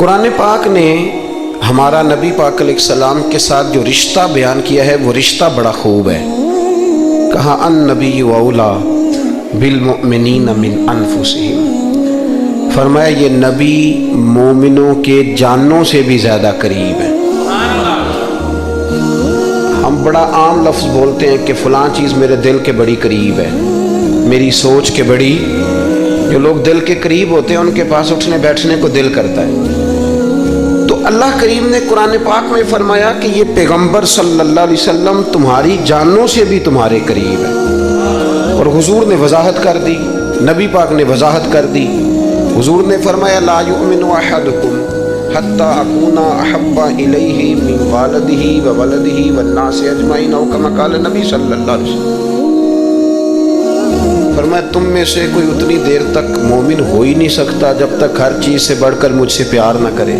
قرآن پاک نے ہمارا نبی پاک علیہ السلام کے ساتھ جو رشتہ بیان کیا ہے وہ رشتہ بڑا خوب ہے. کہا النبی اولا بالمؤمنین من انفسہم، فرمایا یہ نبی مومنوں کے جانوں سے بھی زیادہ قریب ہے. ہم بڑا عام لفظ بولتے ہیں کہ فلاں چیز میرے دل کے بڑی قریب ہے، میری سوچ کے بڑی. جو لوگ دل کے قریب ہوتے ہیں ان کے پاس اٹھنے بیٹھنے کو دل کرتا ہے. تو اللہ کریم نے قرآن پاک میں فرمایا کہ یہ پیغمبر صلی اللہ علیہ وسلم تمہاری جانوں سے بھی تمہارے قریب ہے. اور حضور نے وضاحت کر دی، نبی پاک نے وضاحت کر دی. حضور نے فرمایا لا یؤمن احدکم حتی اکون احب الیہ من والدہ وولدہ والناس اجمعین، او کما قال نبی صلی اللہ علیہ وسلم. فرمایا تم میں سے کوئی اتنی دیر تک مومن ہو ہی نہیں سکتا جب تک ہر چیز سے بڑھ کر مجھ سے پیار نہ کرے.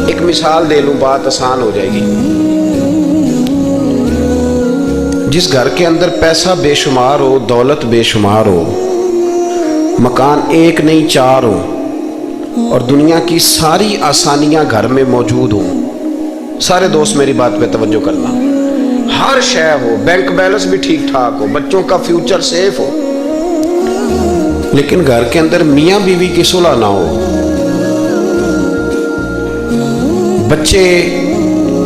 ایک مثال دے لوں، بات آسان ہو جائے گی. جس گھر کے اندر پیسہ بے شمار ہو، دولت بے شمار ہو، مکان ایک نہیں چار ہو، اور دنیا کی ساری آسانیاں گھر میں موجود ہوں، سارے دوست میری بات پہ توجہ کرنا، ہر شے ہو، بینک بیلنس بھی ٹھیک ٹھاک ہو، بچوں کا فیوچر سیف ہو، لیکن گھر کے اندر میاں بیوی کی صلح نہ ہو. بچے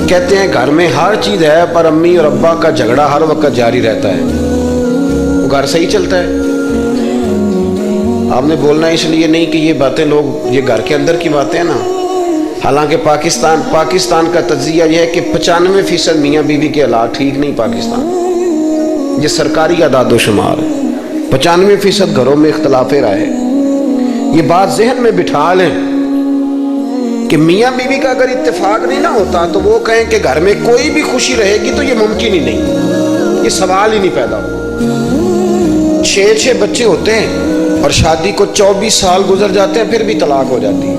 کہتے ہیں گھر میں ہر چیز ہے پر امی اور ابا کا جھگڑا ہر وقت جاری رہتا ہے، وہ گھر صحیح چلتا ہے؟ آپ نے بولنا اس لیے نہیں کہ یہ باتیں لوگ، یہ گھر کے اندر کی باتیں ہیں نا. حالانکہ پاکستان کا تجزیہ یہ ہے کہ 95% میاں بیوی کے حالات ٹھیک نہیں. پاکستان یہ سرکاری اعداد و شمار ہے، 95% گھروں میں اختلاف رائے. یہ بات ذہن میں بٹھا لیں کہ میاں بیوی کا اگر اتفاق نہیں نہ ہوتا تو وہ کہیں کہ گھر میں کوئی بھی خوشی رہے گی تو یہ ممکن ہی نہیں، یہ سوال ہی نہیں پیدا ہو. 6 بچے ہوتے ہیں اور شادی کو 24 سال گزر جاتے ہیں پھر بھی طلاق ہو جاتی ہے.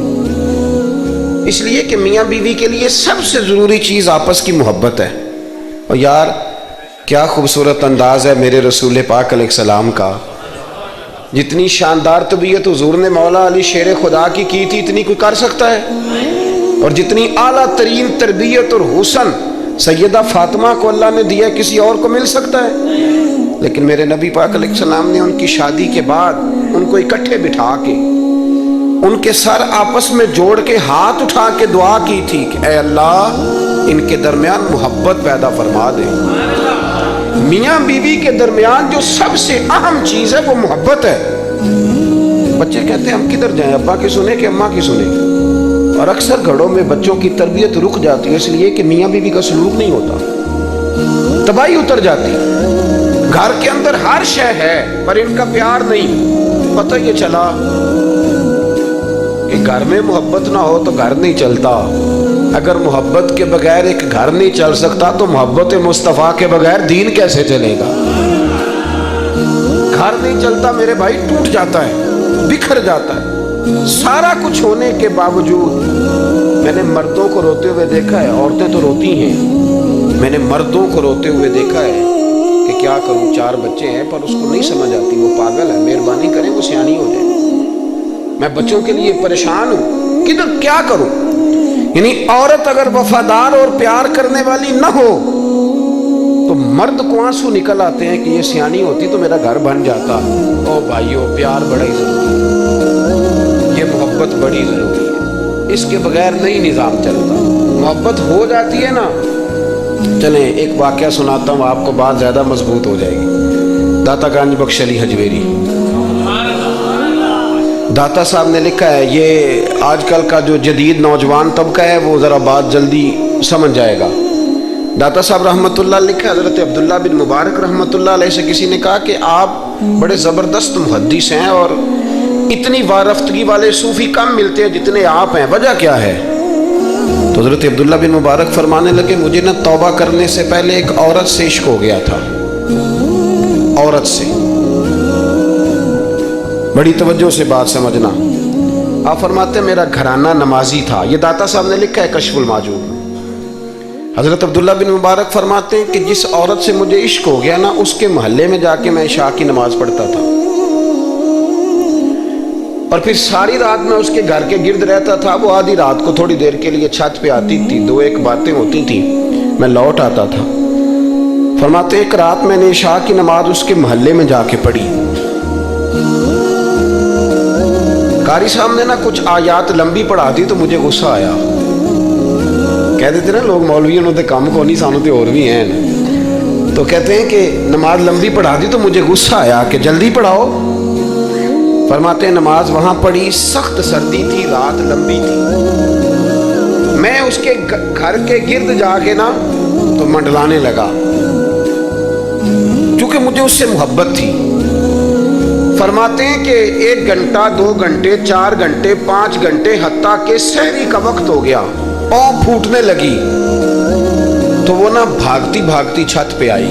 اس لیے کہ میاں بیوی کے لیے سب سے ضروری چیز آپس کی محبت ہے. اور یار کیا خوبصورت انداز ہے میرے رسول پاک علیہ السلام کا. جتنی شاندار طبیعت حضور نے مولا علی شیر خدا کی تھی اتنی کوئی کر سکتا ہے؟ اور جتنی اعلیٰ ترین تربیت اور حسن سیدہ فاطمہ کو اللہ نے دیا کسی اور کو مل سکتا ہے؟ لیکن میرے نبی پاک علیہ السلام نے ان کی شادی کے بعد ان کو اکٹھے بٹھا کے ان کے سر آپس میں جوڑ کے ہاتھ اٹھا کے دعا کی تھی کہ اے اللہ ان کے درمیان محبت پیدا فرما دے. میاں بیوی کے درمیان جو سب سے اہم چیز ہے وہ محبت ہے. بچے کہتے ہیں ہم کدھر جائیں، ابا کی سنیں کہ اماں کی سنیں؟ اور اکثر گھروں میں بچوں کی تربیت رک جاتی ہے اس لیے کہ میاں بیوی کا سلوک نہیں ہوتا، تباہی اتر جاتی. گھر کے اندر ہر شے ہے پر ان کا پیار نہیں. پتہ یہ چلا کہ گھر میں محبت نہ ہو تو گھر نہیں چلتا. اگر محبت کے بغیر ایک گھر نہیں چل سکتا تو محبت مصطفیٰ کے بغیر دین کیسے چلے گا؟ گھر نہیں چلتا میرے بھائی، ٹوٹ جاتا ہے، بکھر جاتا ہے. سارا کچھ ہونے کے باوجود میں نے مردوں کو روتے ہوئے دیکھا ہے، عورتیں تو روتی ہیں، میں نے مردوں کو روتے ہوئے دیکھا ہے کہ کیا کروں 4 بچے ہیں پر اس کو نہیں سمجھ آتی، وہ پاگل ہے، مہربانی کریں وہ سیانی ہو جائے. میں بچوں کے لیے پریشان ہوں، کدھر کیا کروں؟ یعنی عورت اگر وفادار اور پیار کرنے والی نہ ہو تو مرد کو آنسو نکل آتے ہیں کہ یہ سیانی ہوتی تو میرا گھر بن جاتا. او بھائیو پیار بڑا ہی ضروری ہے، یہ محبت بڑی ضروری ہے، اس کے بغیر نہیں نظام چلتا. محبت ہو جاتی ہے نا. چلیں ایک واقعہ سناتا ہوں آپ کو، بات زیادہ مضبوط ہو جائے گی. داتا گنج بخش علی حجویری داتا صاحب نے لکھا ہے، یہ آج کل کا جو جدید نوجوان طبقہ ہے وہ ذرا بات جلدی سمجھ جائے گا. داتا صاحب رحمۃ اللہ لکھا، حضرت عبداللہ بن مبارک رحمۃ اللہ علیہ سے کسی نے کہا کہ آپ بڑے زبردست محدث ہیں اور اتنی وارفتگی والے صوفی کم ملتے ہیں جتنے آپ ہیں، وجہ کیا ہے؟ تو حضرت عبداللہ بن مبارک فرمانے لگے مجھے نہ توبہ کرنے سے پہلے ایک عورت سے عشق ہو گیا تھا، عورت سے. بڑی توجہ سے بات سمجھنا. آپ فرماتے ہیں میرا گھرانہ نمازی تھا. یہ داتا صاحب نے لکھا ہے کشف الماجوب میں. حضرت عبداللہ بن مبارک فرماتے ہیں کہ جس عورت سے مجھے عشق ہو گیا نا اس کے محلے میں جا کے میں عشاء کی نماز پڑھتا تھا. اور پھر ساری رات میں اس کے گھر کے گرد رہتا تھا. وہ آدھی رات کو تھوڑی دیر کے لیے چھت پہ آتی تھی, 2-1 باتیں ہوتی تھیں, میں لوٹ آتا تھا. فرماتے ایک رات میں نے عشاء کی نماز اس کے محلے میں جا کے پڑھی. قاری صاحب نے نا کچھ آیات لمبی پڑھا دی تو مجھے غصہ آیا. کہہ دیتے نا لوگ مولوی انہوں نے کام کو نہیں سانو تے اور بھی ہیں. تو کہتے ہیں کہ نماز لمبی پڑھا دی تو مجھے غصہ آیا کہ جلدی پڑھاؤ. فرماتے ہیں نماز وہاں پڑھی, سخت سردی تھی, رات لمبی تھی. میں اس کے گھر کے گرد جا کے نا تو منڈلانے لگا کیونکہ مجھے اس سے محبت تھی. فرماتے ہیں کہ 1 گھنٹہ 2 گھنٹے 4 گھنٹے 5 گھنٹے حتیٰ کہ سحری کا وقت ہو گیا, پاؤں پھوٹنے لگی. تو وہ نا بھاگتی بھاگتی چھت پہ آئی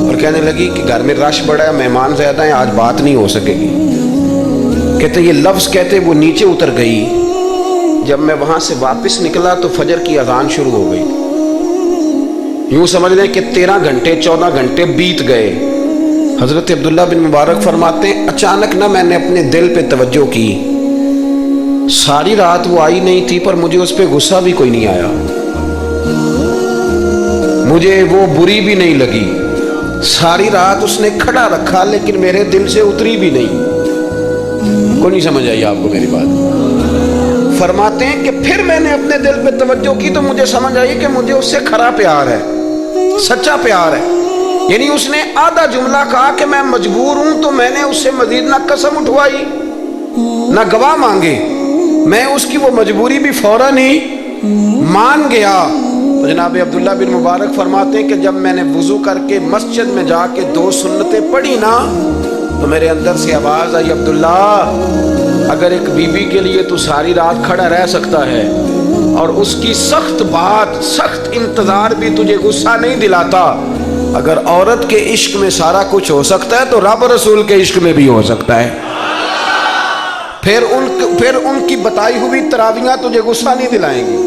اور کہنے لگی کہ گھر میں رش بڑا ہے, مہمان زیادہ ہیں, آج بات نہیں ہو سکے گی. کہتے یہ لفظ کہتے وہ نیچے اتر گئی. جب میں وہاں سے واپس نکلا تو فجر کی اذان شروع ہو گئی. یوں سمجھ لیں کہ 13 گھنٹے 14 گھنٹے بیت گئے. حضرت عبداللہ بن مبارک فرماتے ہیں اچانک نہ میں نے اپنے دل پہ توجہ کی. ساری رات وہ آئی نہیں تھی پر مجھے اس پہ غصہ بھی کوئی نہیں آیا, مجھے وہ بری بھی نہیں لگی. ساری رات اس نے کھڑا رکھا لیکن میرے دل سے اتری بھی نہیں. کوئی نہیں سمجھ آئی آپ کو میری بات؟ فرماتے ہیں کہ پھر میں نے اپنے دل پہ توجہ کی تو مجھے سمجھ آئی کہ مجھے اس سے کھرا پیار ہے, سچا پیار ہے. یعنی اس نے آدھا جملہ کہا کہ میں مجبور ہوں, تو میں نے اس سے مزید نہ قسم اٹھوائی نہ گواہ مانگے. میں اس کی وہ مجبوری بھی فوراً ہی مان گیا. تو جناب عبداللہ بن مبارک فرماتے ہیں کہ جب میں نے وضو کر کے مسجد میں جا کے 2 سنتیں پڑھی نا تو میرے اندر سے آواز آئی, عبداللہ اگر ایک بیوی کے لیے تو ساری رات کھڑا رہ سکتا ہے اور اس کی سخت بات سخت انتظار بھی تجھے غصہ نہیں دلاتا, اگر عورت کے عشق میں سارا کچھ ہو سکتا ہے تو رب رسول کے عشق میں بھی ہو سکتا ہے. پھر ان کی بتائی ہوئی تراویحاں تجھے غصہ نہیں دلائیں گی,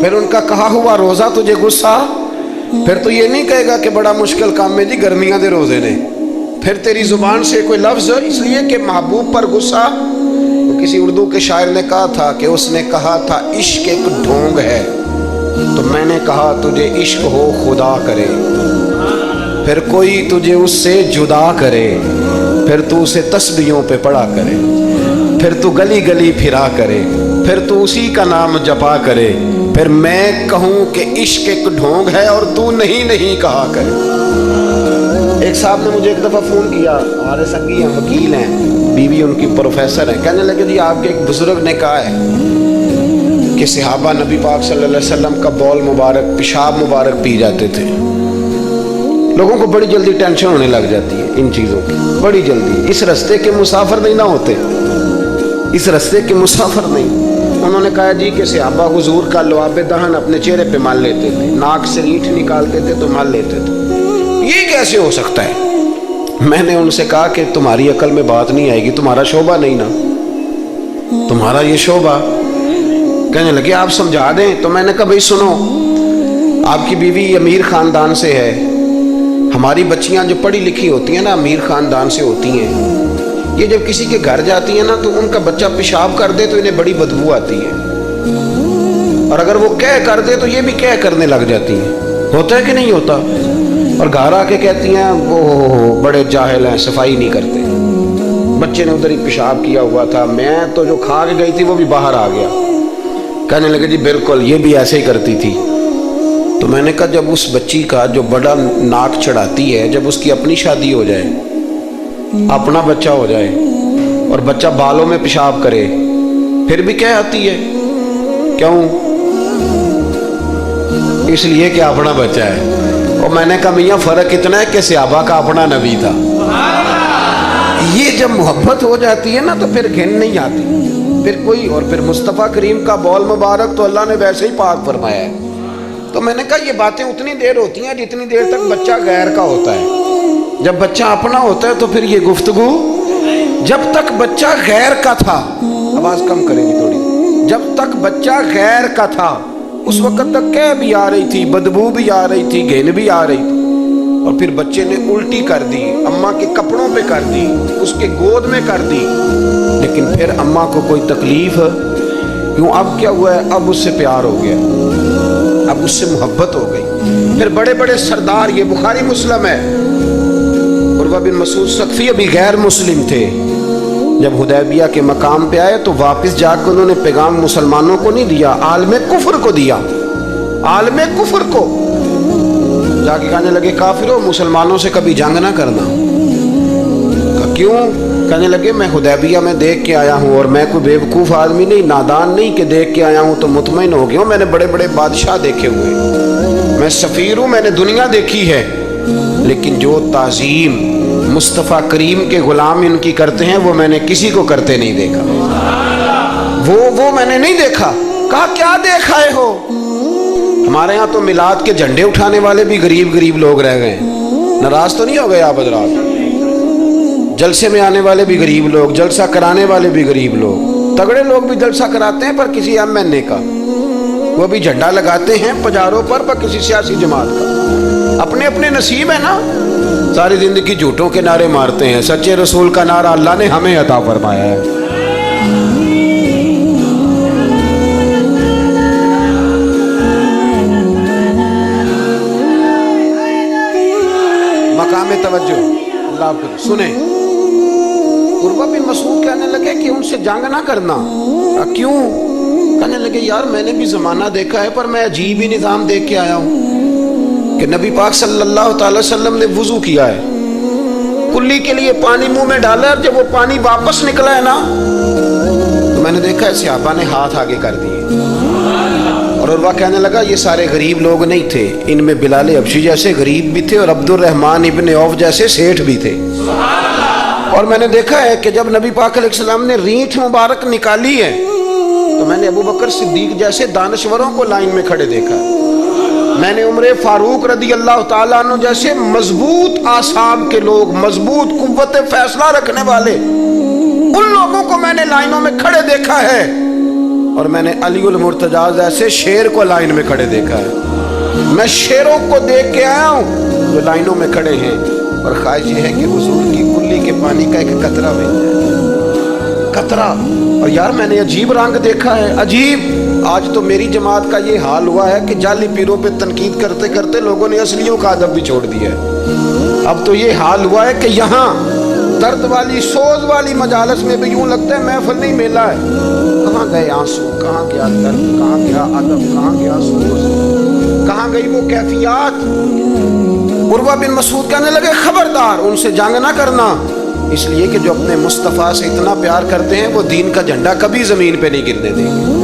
پھر ان کا کہا ہوا روزہ تجھے غصہ, پھر تو یہ نہیں کہے گا کہ بڑا مشکل کام ہے جی گرمیاں دے روزے نے. پھر تیری زبان سے کوئی لفظ اس لیے کہ محبوب پر غصہ. کسی اردو کے شاعر نے کہا تھا کہ اس نے کہا تھا عشق ایک ڈھونگ ہے, تو میں نے کہا تجھے عشق ہو خدا کرے, پھر کوئی تجھے اس سے جدا کرے, پھر تو اسے تسبیحوں پہ پڑھا کرے, پھر تو گلی گلی پھرا کرے, پھر تو اسی کا نام جپا کرے, پھر میں کہوں کہ عشق ایک ڈھونگ ہے اور تو نہیں کہا کرے. ایک صاحب نے مجھے ایک دفعہ فون کیا, ہمارے سنگی ہیں, وکیل ہیں, بیوی ان کی پروفیسر ہیں. کہنے لگے جی آپ کے ایک بزرگ نے کہا ہے کہ صحابہ نبی پاک صلی اللہ علیہ وسلم کا بول مبارک پیشاب مبارک پی جاتے تھے. لوگوں کو بڑی جلدی ٹینشن ہونے لگ جاتی ہے ان چیزوں کی, بڑی جلدی. اس رستے کے مسافر نہیں نہ ہوتے, اس رستے کے مسافر نہیں. انہوں نے کہا جی کہ صحابہ حضور کا لعاب دہن اپنے چہرے پہ مال لیتے تھے, ناک سے ریٹھ نکالتے تھے تو مال لیتے تھے. یہ کیسے ہو سکتا ہے؟ میں نے ان سے کہا کہ تمہاری عقل میں بات نہیں آئے گی, تمہارا شعبہ نہیں نا, تمہارا یہ شعبہ. کہنے لگے آپ سمجھا دیں. تو میں نے کہا بھائی سنو, آپ کی بیوی امیر خاندان سے ہے, ہماری بچیاں جو پڑھی لکھی ہوتی ہیں نا امیر خاندان سے ہوتی ہیں, یہ جب کسی کے گھر جاتی ہیں نا تو ان کا بچہ پیشاب کر دے تو انہیں بڑی بدبو آتی ہے, اور اگر وہ کہہ کر دے تو یہ بھی کہہ کرنے لگ جاتی ہیں. ہوتا ہے کہ نہیں ہوتا؟ اور گھر آ کے کہتی ہیں وہ بڑے جاہل ہیں, صفائی نہیں کرتے, بچے نے ادھر ہی پیشاب کیا ہوا تھا, میں تو جو کھا کے گئی تھی وہ بھی باہر آ گیا. کہنے لگے جی بالکل یہ بھی ایسے ہی کرتی تھی. تو میں نے کہا جب اس بچی کا جو بڑا ناک چڑھاتی ہے, جب اس کی اپنی شادی ہو جائے, اپنا بچہ ہو جائے اور بچہ بالوں میں پیشاب کرے, پھر بھی کیا آتی ہے؟ کیوں؟ اس لیے کہ اپنا بچہ ہے. اور میں نے کہا میاں فرق اتنا ہے کہ صحابہ کا اپنا نبی تھا. یہ جب محبت ہو جاتی ہے نا تو پھر گھن نہیں آتی پھر کوئی. اور پھر مصطفیٰ کریم کا بول مبارک تو اللہ نے ویسے ہی پاک فرمایا ہے. تو میں نے کہا یہ باتیں اتنی دیر ہوتی ہیں جتنی دیر تک بچہ غیر کا ہوتا ہے. جب بچہ اپنا ہوتا ہے تو پھر یہ گفتگو. جب تک بچہ غیر کا تھا, آواز کم کریں گی تھوڑی, جب تک بچہ غیر کا تھا اس وقت تک کہہ بھی آ رہی تھی, بدبو بھی آ رہی تھی, گھن بھی آ رہی تھی. اور پھر بچے نے الٹی کر دی، اماں کے کپڑوں پہ کر دی، اس کے گود میں کر دی، لیکن پھر اماں کو کوئی تکلیف کیوں؟ اب کیا ہوا ہے؟ اب اس سے پیار ہو گیا، اب اس سے محبت ہو گئی۔ پھر بڑے بڑے سردار، یہ بخاری مسلم ہے، عروہ بن مسعود ثقفی ابھی غیر مسلم تھے، جب حدیبیہ کے مقام پہ آئے تو واپس جا کے انہوں نے پیغام مسلمانوں کو نہیں دیا، عالم کفر کو دیا، عالم کفر کو جا کے کہنے لگے کافروں مسلمانوں سے کبھی جنگ نہ کرنا۔ کیوں؟ کہنے لگے میں حدیبیہ میں دیکھ کے آیا ہوں، اور میں کوئی بیوقوف آدمی نہیں، نادان نہیں کہ دیکھ کے آیا ہوں تو مطمئن ہو گیا ہوں، میں نے بڑے بڑے بادشاہ دیکھے ہوئے، میں سفیر ہوں، میں نے دنیا دیکھی ہے، لیکن جو تعظیم مصطفیٰ کریم کے غلام ان کی کرتے ہیں وہ میں نے کسی کو کرتے نہیں دیکھا، وہ میں نے نہیں دیکھا۔ کہا کیا دیکھ آئے ہو؟ ہمارے ہاں تو میلاد کے جھنڈے اٹھانے والے بھی غریب لوگ رہ گئے، ناراض تو نہیں ہو گئے آپ حضرات؟ جلسے میں آنے والے بھی غریب لوگ، جلسہ کرانے والے بھی غریب لوگ، تگڑے لوگ بھی جلسہ کراتے ہیں پر کسی ایم این اے کا، وہ بھی جھنڈا لگاتے ہیں پجاروں پر کسی سیاسی جماعت کا، اپنے اپنے نصیب ہے نا۔ ساری زندگی جھوٹوں کے نعرے مارتے ہیں، سچے رسول کا نعرہ اللہ نے ہمیں عطا فرمایا ہے۔ مقام توجہ، اللہ آپ کو سنیں۔ عروہ بن مسعود کہنے لگے کہ ان سے جنگ نہ کرنا۔ کیوں؟ کہنے لگے یار میں نے بھی زمانہ دیکھا ہے پر میں عجیب ہی نظام دیکھ کے آیا ہوں کہ نبی پاک صلی اللہ تعالی وسلم نے وضو کیا ہے، کلی کے لیے پانی منہ میں ڈالا، اور جب وہ پانی واپس نکلا ہے نا تو میں نے دیکھا ہے صحابہ نے ہاتھ آگے کر دیے، اور عروہ کہنے لگا یہ سارے غریب لوگ نہیں تھے، ان میں بلال حبشی جیسے غریب بھی تھے اور عبد الرحمن ابن عوف جیسے سیٹھ بھی تھے، اور میں نے دیکھا ہے کہ جب نبی پاک علیہ السلام نے رینٹ مبارک نکالی ہے تو میں نے ابو بکر صدیق جیسے دانشوروں کو لائن میں کھڑے دیکھا ہے، میں نے عمر فاروق رضی اللہ تعالیٰ عنہ جیسے مضبوط اعصاب کے لوگ، مضبوط قوت فیصلہ رکھنے والے، ان لوگوں کو میں نے لائنوں میں کھڑے دیکھا ہے، اور میں نے علی المرتضیٰ جیسے شیر کو لائن میں کھڑے دیکھا ہے۔ میں شیروں کو دیکھ کے آیا ہوں جو لائنوں میں کھڑے ہیں، اور خواہش یہ ہے کہ حضور کی کلی کے پانی کا ایک قطرہ مل جائے، قطرہ۔ اور یار میں نے عجیب رنگ دیکھا ہے، عجیب۔ آج تو میری جماعت کا یہ حال ہوا ہے کہ جعلی پیروں پہ تنقید کرتے کرتے لوگوں نے اصلیوں کا ادب بھی چھوڑ دیا ہے۔ اب تو یہ حال ہوا ہے کہ یہاں درد والی سوز والی مجالس میں بھی یوں لگتا ہے محفل نہیں میلہ ہے۔ کہاں گئے آنسو، کہاں گیا درد، کہاں گیا ادب، کہاں گیا سوز، کہاں گئی وہ کیفیات؟ عروہ بن مسعود کہنے لگے خبردار ان سے جنگ نہ کرنا، اس لیے کہ جو اپنے مصطفیٰ سے اتنا پیار کرتے ہیں وہ دین کا جھنڈا کبھی زمین پہ نہیں گرنے دیں گے۔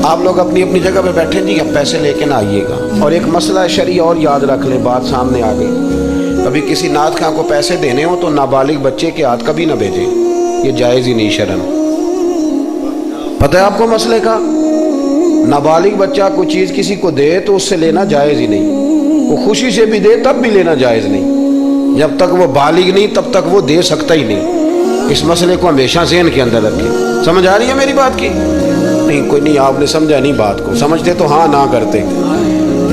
آپ لوگ اپنی اپنی جگہ پہ بیٹھیں جی، اب پیسے لے کے نہ آئیے گا۔ اور ایک مسئلہ شرعی اور یاد رکھ لیں، بات سامنے آ گئی، کبھی کسی نعت خواں کو پیسے دینے ہوں تو نابالغ بچے کے ہاتھ کبھی نہ بھیجیں، یہ جائز ہی نہیں شرعن۔ پتہ ہے آپ کو مسئلے کا؟ نابالغ بچہ کوئی چیز کسی کو دے تو اس سے لینا جائز ہی نہیں، وہ خوشی سے بھی دے تب بھی لینا جائز نہیں، جب تک وہ بالغ نہیں تب تک وہ دے سکتا ہی نہیں۔ اس مسئلے کو ہمیشہ ذہن کے اندر رکھیں۔ سمجھ آ رہی ہے میری بات کی؟ نہیں کوئی نہیں، آپ نے سمجھا نہیں بات کو، سمجھتے تو ہاں نہ کرتے۔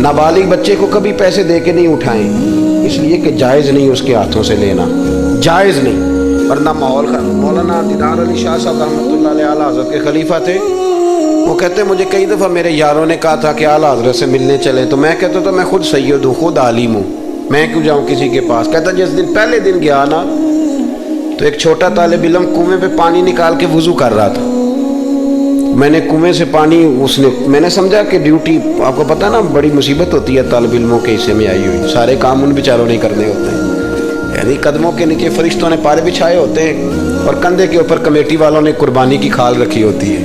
نابالغ بچے کو کبھی پیسے دے کے نہیں اٹھائیں، اس لیے کہ جائز نہیں اس کے ہاتھوں سے لینا، جائز نہیں۔ ورنہ مولانا دیدار علی شاہ صاحب رحمۃ اللہ علیہ اعلیٰ حضرت کے خلیفہ تھے، وہ کہتے مجھے کئی دفعہ میرے یاروں نے کہا تھا کہ اعلیٰ حضرت سے ملنے چلے، تو میں کہتا تھا میں خود سید ہوں، خود عالم ہوں، میں کیوں جاؤں کسی کے پاس۔ کہتا جس دن پہلے دن گیا نا تو ایک چھوٹا طالب علم کنویں پہ پانی نکال کے وضو کر رہا تھا، میں نے کنویں سے پانی میں نے سمجھا کہ ڈیوٹی، آپ کو پتہ نا بڑی مصیبت ہوتی ہے طالب علموں کے حصے میں آئی ہوئی، سارے کام ان بیچاروں نہیں کرنے ہوتے ہیں، یعنی قدموں کے نیچے فرشتوں نے پارے بچھائے ہوتے ہیں اور کندھے کے اوپر کمیٹی والوں نے قربانی کی کھال رکھی ہوتی ہے،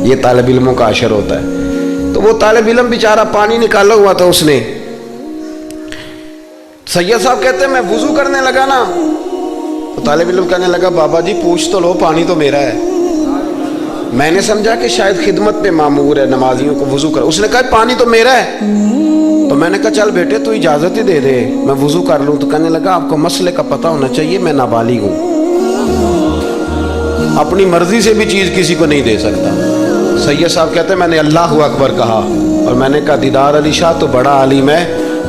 یہ طالب علموں کا عشر ہوتا ہے۔ تو وہ طالب علم بیچارہ پانی نکالا ہوا تھا، اس نے، سید صاحب کہتے ہیں میں وضو کرنے لگا نا تو طالب علم کہنے لگا بابا جی پوچھ تو لو، پانی تو میرا ہے۔ میں نے سمجھا کہ شاید خدمت پہ معمور ہے، نمازیوں کو وضو کر، اس نے کہا پانی تو میرا ہے، تو میں نے کہا چل بیٹے تو اجازت ہی دے دے میں وضو کر لوں، تو کہنے لگا آپ کو مسئلے کا پتہ ہونا چاہیے، میں نابالغ ہوں، اپنی مرضی سے بھی چیز کسی کو نہیں دے سکتا۔ سید صاحب کہتے ہیں میں نے اللہ اکبر کہا اور میں نے کہا دیدار علی شاہ تو بڑا عالم ہے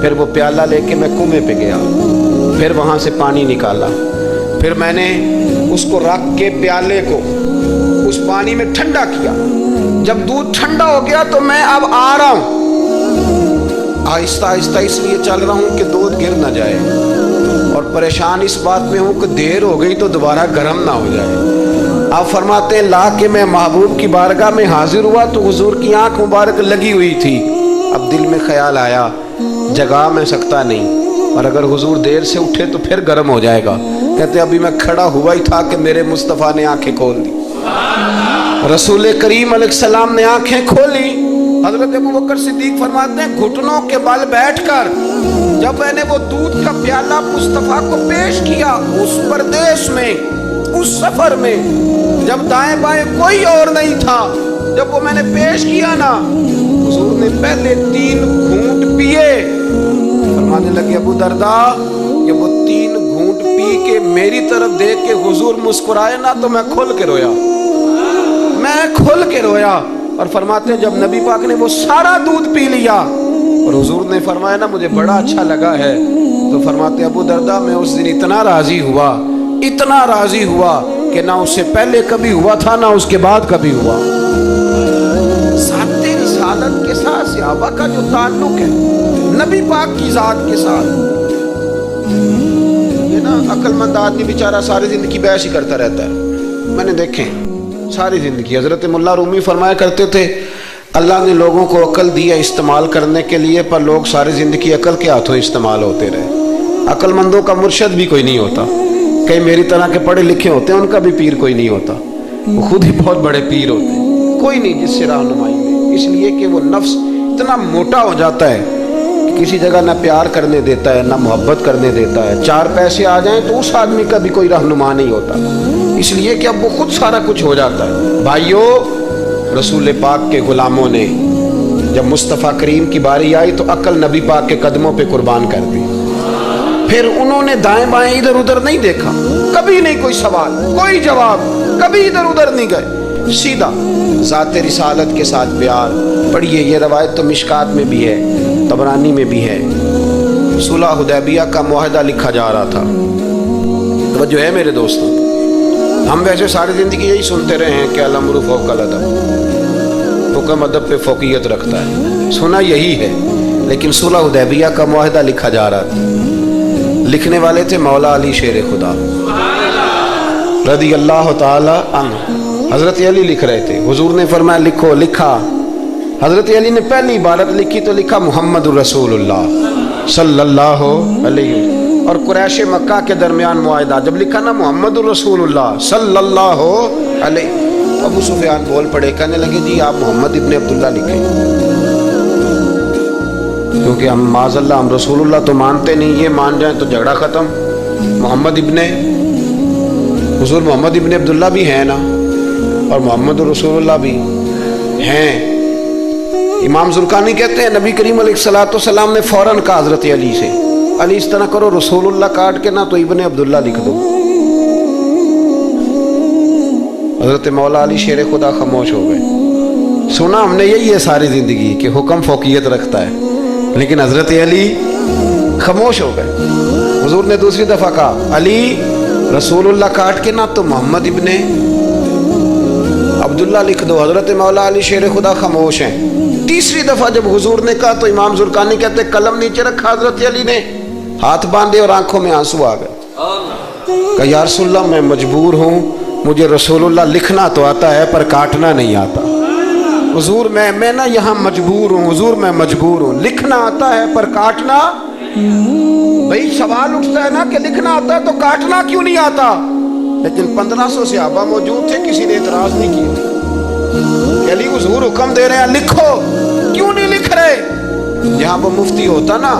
پھر وہ پیالہ لے کے میں کنویں پہ گیا، پھر وہاں سے پانی نکالا، پھر میں نے اس کو رکھ کے پیالے کو اس پانی میں ٹھنڈا کیا۔ جب دودھ ٹھنڈا ہو گیا تو میں اب آ رہا ہوں، آہستہ آہستہ اس لیے چل رہا ہوں کہ دودھ گر نہ جائے، اور پریشان اس بات میں ہوں کہ دیر ہو گئی تو دوبارہ گرم نہ ہو جائے۔ آپ فرماتے ہیں لا کے میں محبوب کی بارگاہ میں حاضر ہوا تو حضور کی آنکھ مبارک لگی ہوئی تھی۔ اب دل میں خیال آیا جگا میں سکتا نہیں، اور اگر حضور دیر سے اٹھے تو پھر گرم ہو جائے گا۔ کہتے ابھی میں کھڑا ہوا ہی تھا کہ میرے مصطفیٰ نے آنکھیں کھول دی، رسول کریم علیہ السلام نے آنکھیں کھولی۔ حضرت ابوبکر صدیق فرماتے ہیں گھٹنوں کے بل بیٹھ کر جب میں نے وہ دودھ کا پیالہ مصطفیٰ کو پیش کیا، اس پردیس میں، اس سفر میں، جب دائیں بائیں کوئی اور نہیں تھا، جب وہ میں نے پیش کیا نا، حضور نے پہلے 3 گھونٹ پیے۔ فرمانے لگے ابو درداء کہ وہ 3 گھونٹ پی کے میری طرف دیکھ کے حضور مسکرائے نا تو میں کھل کے رویا، میں کھل کے رویا۔ اور فرماتے ہیں جب نبی پاک نے وہ سارا دودھ پی لیا اور حضور نے فرمایا نا مجھے بڑا اچھا لگا ہے، تو فرماتے ابو درداء میں اس دن اتنا راضی ہوا، اتنا راضی ہوا کہ نہ اس سے پہلے کبھی ہوا تھا نہ اس کے بعد کبھی ہوا۔ ذات رسالت کے ساتھ صحابہ کا جو تعلق ہے نبی پاک کی ذات کے ساتھ، یہ نا عقل مند آدمی بیچارہ ساری زندگی بحث ہی کرتا رہتا ہے۔ میں نے دیکھے ساری زندگی، حضرت ملا رومی فرمایا کرتے تھے اللہ نے لوگوں کو عقل دی ہے استعمال کرنے کے لیے، پر لوگ ساری زندگی عقل کے ہاتھوں استعمال ہوتے رہے۔ عقل مندوں کا مرشد بھی کوئی نہیں ہوتا، کئی میری طرح کے پڑھے لکھے ہوتے ہیں ان کا بھی پیر کوئی نہیں ہوتا، وہ خود ہی بہت بڑے پیر ہوتے ہیں، کوئی نہیں جس سے رہنمائی میں، اس لیے کہ وہ نفس اتنا موٹا ہو جاتا ہے کہ کسی جگہ نہ پیار کرنے دیتا ہے نہ محبت کرنے دیتا ہے۔ 4 پیسے آ جائیں تو اس آدمی کا بھی کوئی رہنما نہیں ہوتا، اس لیے کہ اب وہ خود سارا کچھ ہو جاتا ہے۔ بھائیو، رسول پاک کے غلاموں نے جب مصطفیٰ کریم کی باری آئی تو عقل نبی پاک کے قدموں پہ قربان کر دی، پھر انہوں نے دائیں بائیں ادھر ادھر نہیں دیکھا، کبھی نہیں کوئی سوال کوئی جواب، کبھی ادھر ادھر نہیں گئے، سیدھا ذات رسالت کے ساتھ پیار۔ پڑھیے یہ روایت تو مشکات میں بھی ہے، طبرانی میں بھی ہے۔ صلح حدیبیہ کا معاہدہ لکھا جا رہا تھا، توجہ ہے میرے دوستوں، ہم ویسے ساری زندگی یہی سنتے رہے ہیں کہ الامر فوق الادب، حکم ادب پہ فوقیت رکھتا ہے، سنا یہی ہے، لیکن صلح حدیبیہ کا معاہدہ لکھا جا رہا تھا، لکھنے والے تھے مولا علی شیر خدا رضی اللہ تعالی عنہ، حضرت علی لکھ رہے تھے، حضور نے فرمایا لکھو، لکھا، حضرت علی نے پہلی عبارت لکھی تو لکھا محمد الرسول اللہ صلی اللہ علیہ وسلم، اور قریش مکہ کے درمیان معاہدہ، جب لکھا نا محمد الرسول اللہ صلی اللہ علیہ، ابو سفیان بول پڑے، کہنے لگے جی آپ محمد ابن عبداللہ لکھیں، کیونکہ ہم معاذ اللہ ہم رسول اللہ تو مانتے نہیں، یہ مان جائیں تو جھگڑا ختم۔ محمد ابن حضور محمد ابن عبداللہ بھی ہیں نا، اور محمد رسول اللہ بھی ہیں۔ امام زرقانی کہتے ہیں نبی کریم علیہ الصلوۃ والسلام نے فوراً کہا حضرت علی سے، علی اس طرح کرو رسول اللہ کاٹ کے نا تو ابن عبداللہ لکھ دو۔ حضرت مولا علی شیر خدا خاموش ہو گئے۔ سنا ہم نے یہی ہے ساری زندگی کہ حکم فوقیت رکھتا ہے، لیکن حضرت علی خاموش ہو گئے۔ حضور نے دوسری دفعہ کہا علی رسول اللہ کاٹ کے نا تو محمد ابن عبداللہ لکھ دو۔ حضرت مولا علی شیر خدا خاموش ہیں۔ تیسری دفعہ جب حضور نے کہا تو امام زرقانی کہتے قلم نیچے رکھا حضرت علی نے، ہاتھ باندھے اور آنکھوں میں آنسو آ گئے، کہا یا رسول اللہ میں مجبور ہوں، مجھے رسول اللہ لکھنا تو آتا ہے پر کاٹنا نہیں آتا۔ حضور میں نا یہاں مجبور ہوں، حضور میں مجبور ہوں، لکھنا آتا ہے پر کاٹنا۔ بھئی سوال اٹھتا ہے نا کہ لکھنا آتا ہے تو کاٹنا کیوں نہیں آتا؟ لیکن 1500 صحابہ موجود تھے، کسی نے اعتراض نہیں کیا کہ علی حضور حکم دے رہے ہیں لکھو، کیوں نہیں لکھ رہے؟ جہاں وہ مفتی ہوتا نا،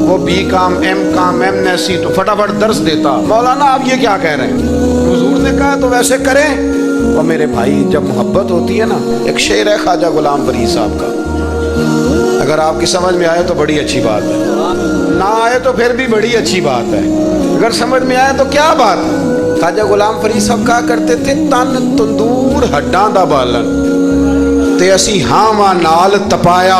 وہ B com M S C تو فٹافٹ درس دیتا، مولانا آپ یہ کیا کہہ رہے ہیں؟ حضور نے کہا تو ویسے کریں۔ اور میرے بھائی جب محبت ہوتی ہے نا، ایک شعر ہے خواجہ غلام فرید صاحب کا، اگر آپ کی سمجھ میں آئے تو بڑی اچھی بات ہے، نہ آئے تو پھر بھی بڑی اچھی بات ہے، اگر سمجھ میں آئے تو کیا بات ہے۔ خواجہ غلام فرید صاحب کہا کرتے تھے تن تندور ہڈاں دا بالن تے اسی ہاں ماں نال تپایا،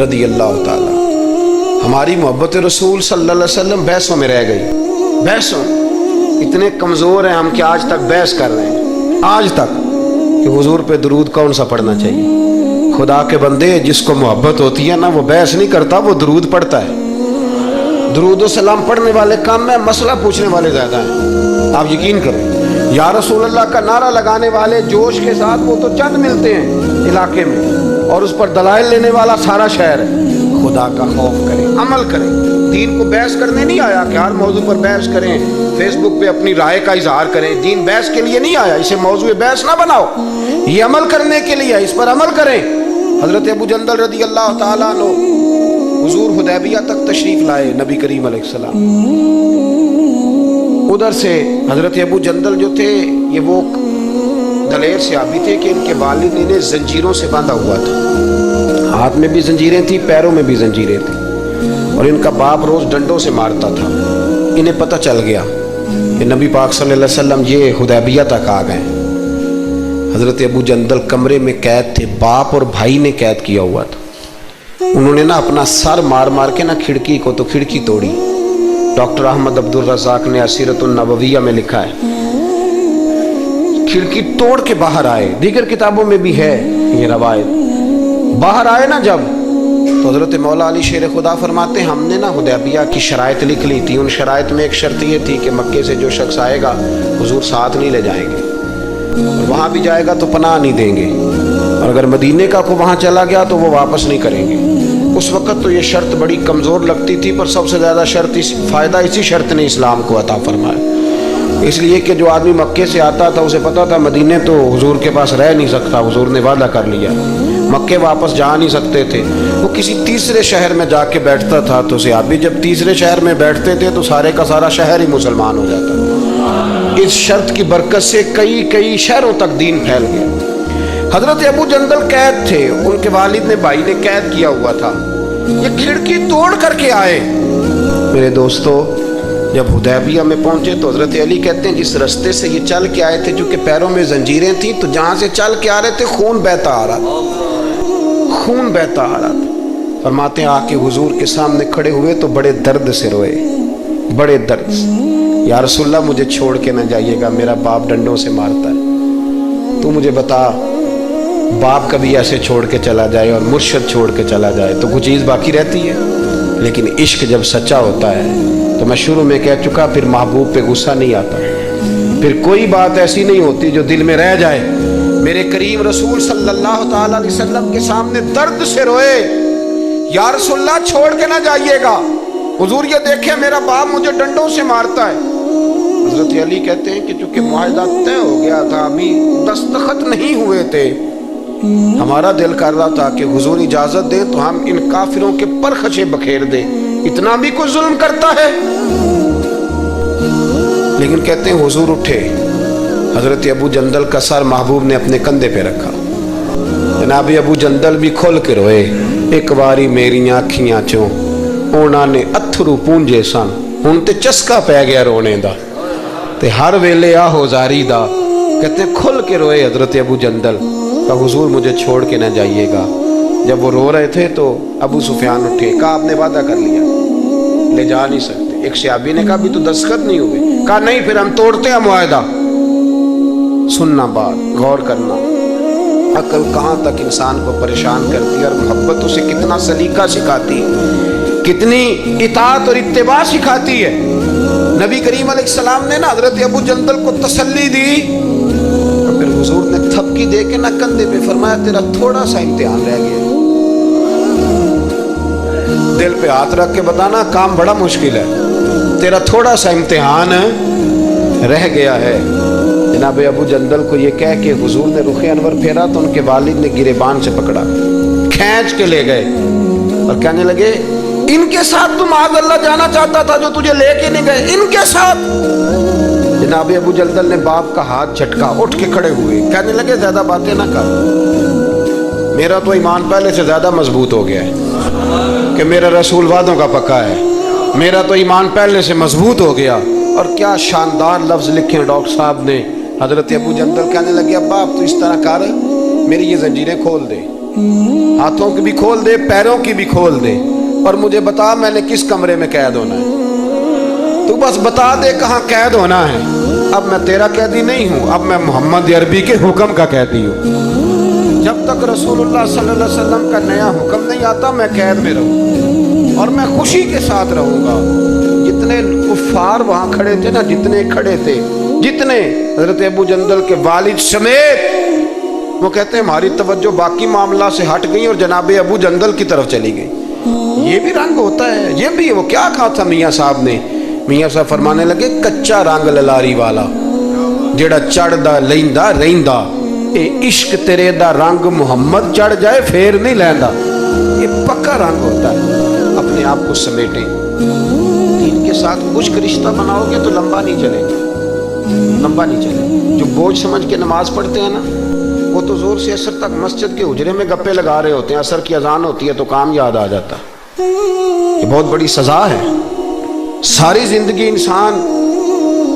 رضی اللہ تعالی. ہماری محبت رسول صلی اللہ علیہ وسلم بحثوں میں رہ گئی. بحثوں اتنے کمزور ہیں ہم کہ آج تک بحث کر رہے ہیں آج تک کہ حضور پہ درود کون سا پڑھنا چاہیے. خدا کے بندے جس کو محبت ہوتی ہے نا وہ بحث نہیں کرتا, وہ درود پڑھتا ہے. درود و سلام پڑھنے والے کم ہیں, مسئلہ پوچھنے والے زیادہ ہیں. آپ یقین کریں, یا رسول اللہ کا نعرہ لگانے والے جوش کے ساتھ وہ تو چند ملتے ہیں علاقے میں, اور اس پر دلائل لینے والا سارا شہر ہے. خدا کا خوف کریں, عمل کریں. دین کو بحث کرنے نہیں آیا کہ ہر موضوع پر بحث کریں, فیس بک پہ اپنی رائے کا اظہار کریں. دین بحث کے لیے نہیں آیا, اسے موضوع بحث نہ بناؤ, یہ عمل کرنے کے لیے, اس پر عمل کریں. حضرت ابو جندل رضی اللہ تعالیٰ عنہ حضور حدیبیہ تک تشریف لائے نبی کریم علیہ السلام. ادھر سے حضرت ابو جندل جو تھے یہ وہ دلیر صحابی تھے کہ ان کے والد انہیں زنجیروں سے باندھا ہوا تھا. ہاتھ میں بھی زنجیریں تھیں, پیروں میں بھی زنجیریں تھیں, اور ان کا باپ روز ڈنڈوں سے مارتا تھا. انہیں پتہ چل گیا کہ نبی پاک صلی اللہ علیہ وسلم یہ حدیبیہ تک آ گئے. حضرت ابو جندل کمرے میں قید تھے, باپ اور بھائی نے قید کیا ہوا تھا. انہوں نے نا اپنا سر مار مار کے نا کھڑکی کو تو کھڑکی توڑی. ڈاکٹر احمد عبد الرزاق نے اسیرۃ النبویہ میں لکھا ہے کھڑکی توڑ کے باہر آئے. دیگر کتابوں میں بھی ہے یہ روایت. باہر آئے نا جب تو حضرت مولا علی شیر خدا فرماتے ہیں ہم نے نا حدیبیہ کی شرائط لکھ لی تھی. ان شرائط میں ایک شرط یہ تھی کہ مکے سے جو شخص آئے گا حضور ساتھ نہیں لے جائیں گے, اور وہاں بھی جائے گا تو پناہ نہیں دیں گے, اور اگر مدینے کا کو وہاں چلا گیا تو وہ واپس نہیں کریں گے. اس وقت تو یہ شرط بڑی کمزور لگتی تھی, پر سب سے زیادہ فائدہ اسی شرط نے اسلام کو عطا فرمایا. اس لیے کہ جو آدمی مکے سے آتا تھا اسے پتا تھا مدینے تو حضور کے پاس رہ نہیں سکتا, حضور نے وعدہ کر لیا. مکے واپس جا نہیں سکتے تھے, وہ کسی تیسرے شہر میں جا کے بیٹھتا تھا. تو صحابی جب تیسرے شہر میں بیٹھتے تھے تو سارے کا سارا شہر ہی مسلمان ہو جاتا. اس شرط کی برکت سے کئی شہروں تک دین پھیل گیا. حضرت ابو جندل قید تھے, ان کے والد نے بھائی نے قید کیا ہوا تھا. یہ کھڑکی توڑ کر کے آئے. میرے دوستو, جب حدیبیہ میں پہنچے تو حضرت علی کہتے ہیں جس رستے سے یہ چل کے آئے تھے, چونکہ پیروں میں زنجیریں تھیں, تو جہاں سے چل کے آ رہے تھے خون بہتا آ رہا تھا, خون بہتا آ رہا تھا. فرماتے ہیں آ کے حضور کے سامنے کھڑے ہوئے تو بڑے درد سے روئے, بڑے درد سے. یا رسول اللہ مجھے چھوڑ کے نہ جائیے گا, میرا باپ ڈنڈوں سے مارتا ہے. تو مجھے بتا, باپ کبھی ایسے چھوڑ کے چلا جائے اور مرشد چھوڑ کے چلا جائے تو کچھ چیز باقی رہتی ہے. لیکن عشق جب سچا ہوتا ہے تو میں شروع میں کہہ چکا, پھر محبوب پہ غصہ نہیں آتا, پھر کوئی بات ایسی نہیں ہوتی جو دل میں رہ جائے. میرے کریم رسول صلی اللہ تعالی علیہ وسلم کے سامنے درد سے روئے, یا رسول اللہ چھوڑ کے نہ جائیے گا, حضور یہ دیکھیں میرا باپ مجھے ڈنڈوں سے مارتا ہے. حضرت علی کہتے ہیں کہ چونکہ معاہدہ طے ہو گیا تھا, ابھی دستخط نہیں ہوئے تھے, ہمارا دل کر رہا تھا کہ حضور اجازت دے تو ہم ان کافروں کے پرخچے بکھیر دیں, اتنا بھی کوئی ظلم کرتا ہے. لیکن کہتے ہیں حضور اٹھے, حضرت ابو جندل کا سر محبوب نے اپنے کندھے پہ رکھا. جناب ابو جندل بھی کھل کے روئے. ایک باری میریاں اکھیاں چوں اونا نے اتھرو پونجے سن, ہن تے چسکا پہ گیا رونے دا, تے ہر ویلے آہو زاری دا. کہتے ہیں کھل کے روئے حضرت ابو جندل کہ حضور مجھے چھوڑ کے نہ جائیے گا. جب وہ رو رہے تھے تو ابو سفیان اٹھے, کہا آپ نے وعدہ کر لیا, لے جا نہیں سکتے. ایک صحابی نے کہا بھی تو دستخط نہیں ہوئے, کہا نہیں پھر ہم توڑتے ہیں معاہدہ. سننا بات, غور کرنا. عقل کہاں تک انسان کو پریشان کرتی ہے, اور محبت اسے کتنا سلیقہ سکھاتی ہے, کتنی اطاعت اور اتباع سکھاتی ہے. نبی کریم علیہ السلام نے نا حضرت ابو جندل کو تسلی دی, پھر حضور نے تھپکی دے کے نہ کندھے پہ فرمایا تیرا تھوڑا سا امتحان رہ گیا. دل پہ ہاتھ رکھ کے بتانا کام بڑا مشکل ہے, تیرا تھوڑا سا امتحان رہ گیا ہے. جناب ابو جندل کو یہ کہہ کہ حضور نے رخ انور پھیرا تو ان کے والد نے گریبان سے پکڑا, کھینچ کے لے گئے اور کہنے لگے ان کے ساتھ تو معاذ اللہ جانا چاہتا تھا جو تجھے لے کے نہیں گئے, ان کے ساتھ. جناب ابو جندل نے باپ کا ہاتھ جھٹکا, اٹھ کے کھڑے ہوئے, کہنے لگے زیادہ باتیں نہ کر, میرا تو ایمان پہلے سے زیادہ مضبوط ہو گیا ہے کہ میرا رسول وعدوں کا پکا ہے, میرا تو ایمان پہلے سے مضبوط ہو گیا. اور کیا شاندار لفظ لکھے ڈاکٹر صاحب نے. حضرت ابو جندل کہنے لگے ابا آپ تو اس طرح کر, میری یہ زنجیریں کھول دے, ہاتھوں کی بھی کھول دے، پیروں کی بھی کھول دے، اور مجھے بتا میں نے کس کمرے میں قید ہونا ہے، تو بس بتا دے کہاں قید ہونا ہے۔ اب میں تیرا قیدی نہیں ہوں، اب میں محمد عربی کے حکم کا قیدی ہوں۔ جب تک رسول اللہ صلی اللہ علیہ وسلم کا نیا حکم نہیں آتا میں قید میں رہوں، اور میں خوشی کے ساتھ رہوں گا۔ جتنے کفار وہاں کھڑے تھے نا، جتنے کھڑے تھے، جتنے، حضرت ابو جندل کے والد سمیت، وہ کہتے ہیں ہماری توجہ باقی معاملہ سے ہٹ گئی اور جناب ابو جندل کی طرف چلی گئی۔ یہ بھی رنگ ہوتا ہے، یہ بھی، وہ کیا کہا تھا میاں صاحب نے؟ میاں صاحب فرمانے لگے کچا رنگ للاری والا جڑا چڑھدا لیندا رہندا، اے عشق تیرے دا رنگ محمد چڑھ جائے پھر نہیں لیندا۔ یہ پکا رنگ ہوتا ہے، اپنے آپ کو سمیٹیں، دین کے ساتھ خشک رشتہ بناؤ گے تو لمبا نہیں چلے گا، لمبا نہیں چلے گا۔ جو بوجھ سمجھ کے نماز پڑھتے ہیں نا، وہ تو زور سے عصر تک مسجد کے حجرے میں گپے لگا رہے ہوتے ہیں، عصر کی اذان ہوتی ہے تو کام یاد آ جاتا ہے۔ یہ بہت بڑی سزا ہے۔ ساری زندگی انسان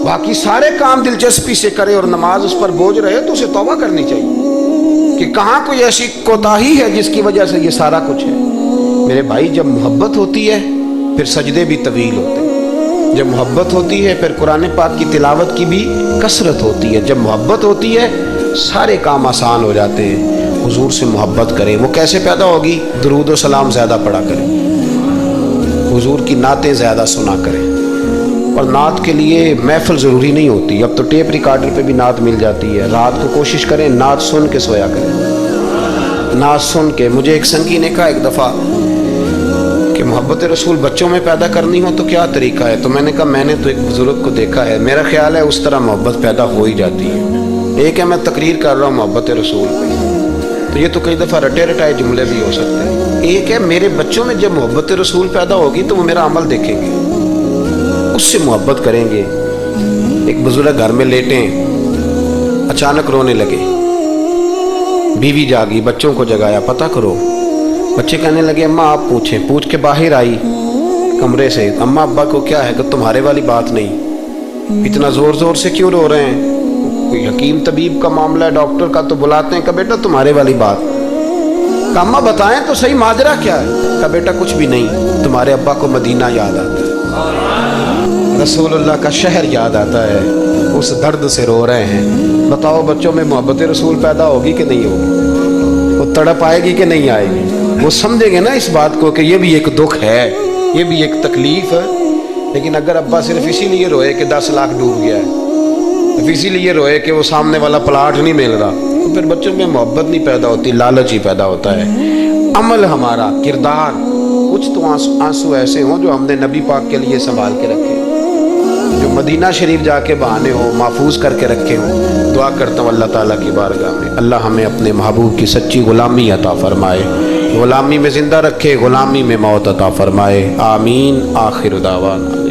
باقی سارے کام دلچسپی سے کرے اور نماز اس پر بوجھ رہے تو اسے توبہ کرنی چاہیے کہ کہاں کوئی ایسی کوتاہی ہے جس کی وجہ سے یہ سارا کچھ ہے۔ میرے بھائی، جب محبت ہوتی ہے پھر سجدے بھی طویل ہوتے ہیں، جب محبت ہوتی ہے پھر قرآن پاک کی تلاوت کی بھی کثرت ہوتی ہے، جب محبت ہوتی ہے سارے کام آسان ہو جاتے ہیں۔ حضور سے محبت کریں، وہ کیسے پیدا ہوگی؟ درود و سلام زیادہ پڑھا کریں، حضور کی نعتیں زیادہ سنا کریں۔ اور نعت کے لیے محفل ضروری نہیں ہوتی، اب تو ٹیپ ریکارڈر پہ بھی نعت مل جاتی ہے۔ رات کو کوشش کریں نعت سن کے سویا کریں، نعت سن کے۔ مجھے ایک سنگی نے کہا ایک دفعہ کہ محبت رسول بچوں میں پیدا کرنی ہو تو کیا طریقہ ہے؟ تو میں نے کہا میں نے تو ایک بزرگ کو دیکھا ہے، میرا خیال ہے اس طرح محبت پیدا ہو ہی جاتی ہے۔ ایک ہے میں تقریر کر رہا ہوں محبت رسول پہ، تو یہ تو کئی دفعہ رٹے رٹائے جملے بھی ہو سکتے ہیں۔ ایک ہے میرے بچوں میں جب محبت رسول پیدا ہوگی تو وہ میرا عمل دیکھیں گے، اس سے محبت کریں گے۔ ایک بزرگ گھر میں لیٹیں، اچانک رونے لگے، بیوی جاگی، بچوں کو جگایا، پتہ کرو۔ بچے کہنے لگے اماں آپ پوچھیں، پوچھ کے باہر آئی کمرے سے، اماں ابا کو کیا ہے؟ کہ تمہارے والی بات نہیں، اتنا زور زور سے کیوں رو رہے ہیں؟ کوئی حکیم طبیب کا معاملہ ہے، ڈاکٹر کا، تو بلاتے ہیں کہ بیٹا تمہارے والی بات۔ کہ اماں بتائیں تو صحیح ماجرا کیا ہے؟ کہ بیٹا کچھ بھی نہیں، تمہارے ابا کو مدینہ یاد آتا ہے، رسول اللہ کا شہر یاد آتا ہے، اس درد سے رو رہے ہیں۔ بتاؤ بچوں میں محبت رسول پیدا ہوگی کہ نہیں ہوگی؟ وہ تڑپ آئے گی کہ نہیں آئے گی؟ وہ سمجھیں گے نا اس بات کو کہ یہ بھی ایک دکھ ہے، یہ بھی ایک تکلیف ہے۔ لیکن اگر ابا صرف اسی لیے روئے کہ 10 لاکھ ڈوب گیا ہے، اسی لیے روئے کہ وہ سامنے والا پلاٹ نہیں مل رہا، تو پھر بچوں میں محبت نہیں پیدا ہوتی، لالچ ہی پیدا ہوتا ہے۔ عمل ہمارا، کردار، کچھ تو آنسو ایسے ہوں جو ہم نے نبی پاک کے لیے سنبھال کے رکھے، جو مدینہ شریف جا کے بہانے ہوں، محفوظ کر کے رکھے ہوں۔ دعا کرتا ہوں اللہ تعالیٰ کی بارگاہ میں اللہ ہمیں اپنے محبوب کی سچی غلامی عطا فرمائے، غلامی میں زندہ رکھے، غلامی میں موت عطا فرمائے۔ آمین۔ آخر دعوانا